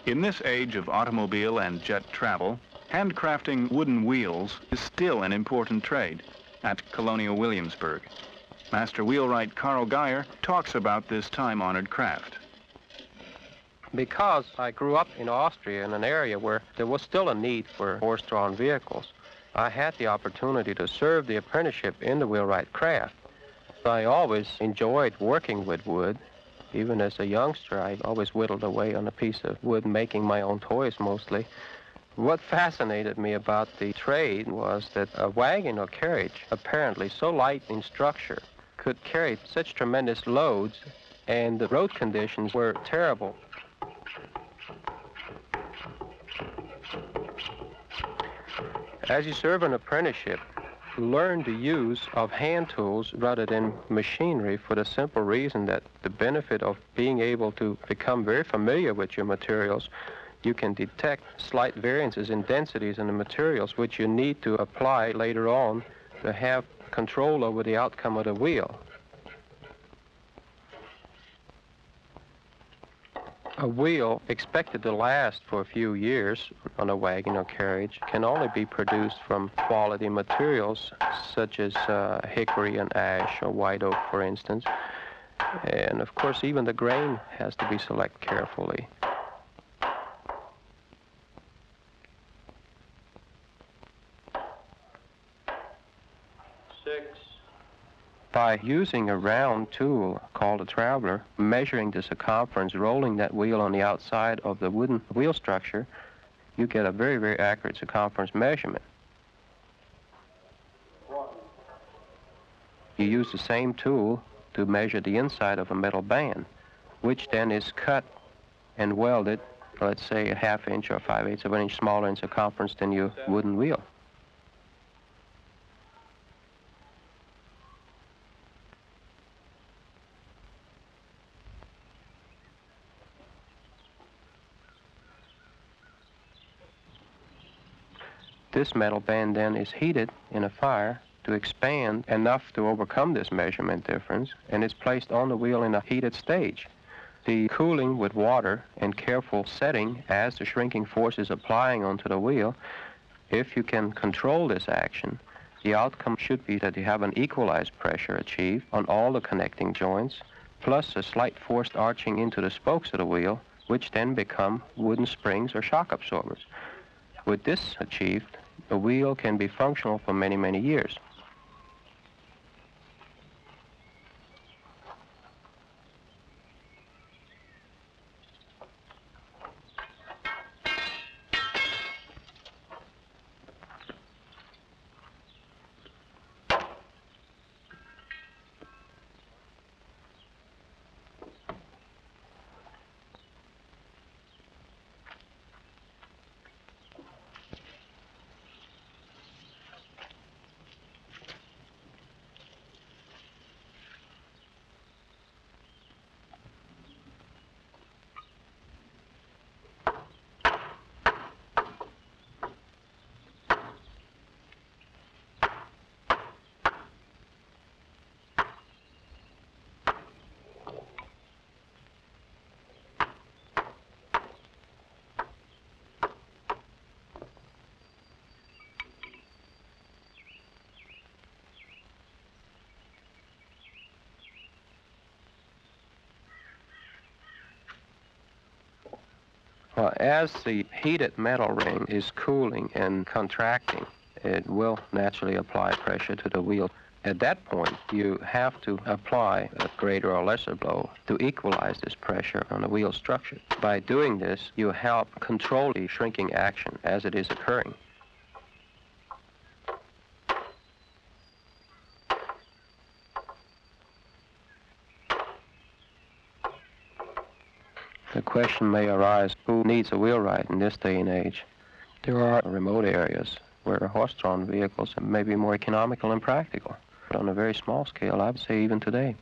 In this age of automobile and jet travel, handcrafting wooden wheels is still an important trade at Colonial Williamsburg. Master wheelwright Karl Gayer talks about this time-honored craft. Because I grew up in Austria in an area where there was still a need for horse-drawn vehicles, I had the opportunity to serve the apprenticeship in the wheelwright craft. I always enjoyed working with wood. Even as a youngster, I always whittled away on a piece of wood, making my own toys mostly. What fascinated me about the trade was that a wagon or carriage, apparently so light in structure, could carry such tremendous loads, and the road conditions were terrible. As you serve an apprenticeship, learn the use of hand tools rather than machinery for the simple reason that the benefit of being able to become very familiar with your materials, you can detect slight variances in densities in the materials which you need to apply later on to have control over the outcome of the wheel. A wheel expected to last for a few years on a wagon or carriage can only be produced from quality materials such as hickory and ash or white oak, for instance. And of course, even the grain has to be selected carefully. By using a round tool called a traveler, measuring the circumference, rolling that wheel on the outside of the wooden wheel structure, you get a very, very accurate circumference measurement. You use the same tool to measure the inside of a metal band, which then is cut and welded, let's say a ½ inch or 5/8 of an inch smaller in circumference than your wooden wheel. This metal band then is heated in a fire to expand enough to overcome this measurement difference, and it's placed on the wheel in a heated stage. The cooling with water and careful setting as the shrinking force is applying onto the wheel, if you can control this action, the outcome should be that you have an equalized pressure achieved on all the connecting joints, plus a slight forced arching into the spokes of the wheel, which then become wooden springs or shock absorbers. With this achieved, the wheel can be functional for many, many years. Well, as the heated metal ring is cooling and contracting, it will naturally apply pressure to the wheel. At that point, you have to apply a greater or lesser blow to equalize this pressure on the wheel structure. By doing this, you help control the shrinking action as it is occurring. The question may arise, who needs a wheelwright in this day and age? There are remote areas where horse-drawn vehicles may be more economical and practical. But on a very small scale, I would say even today.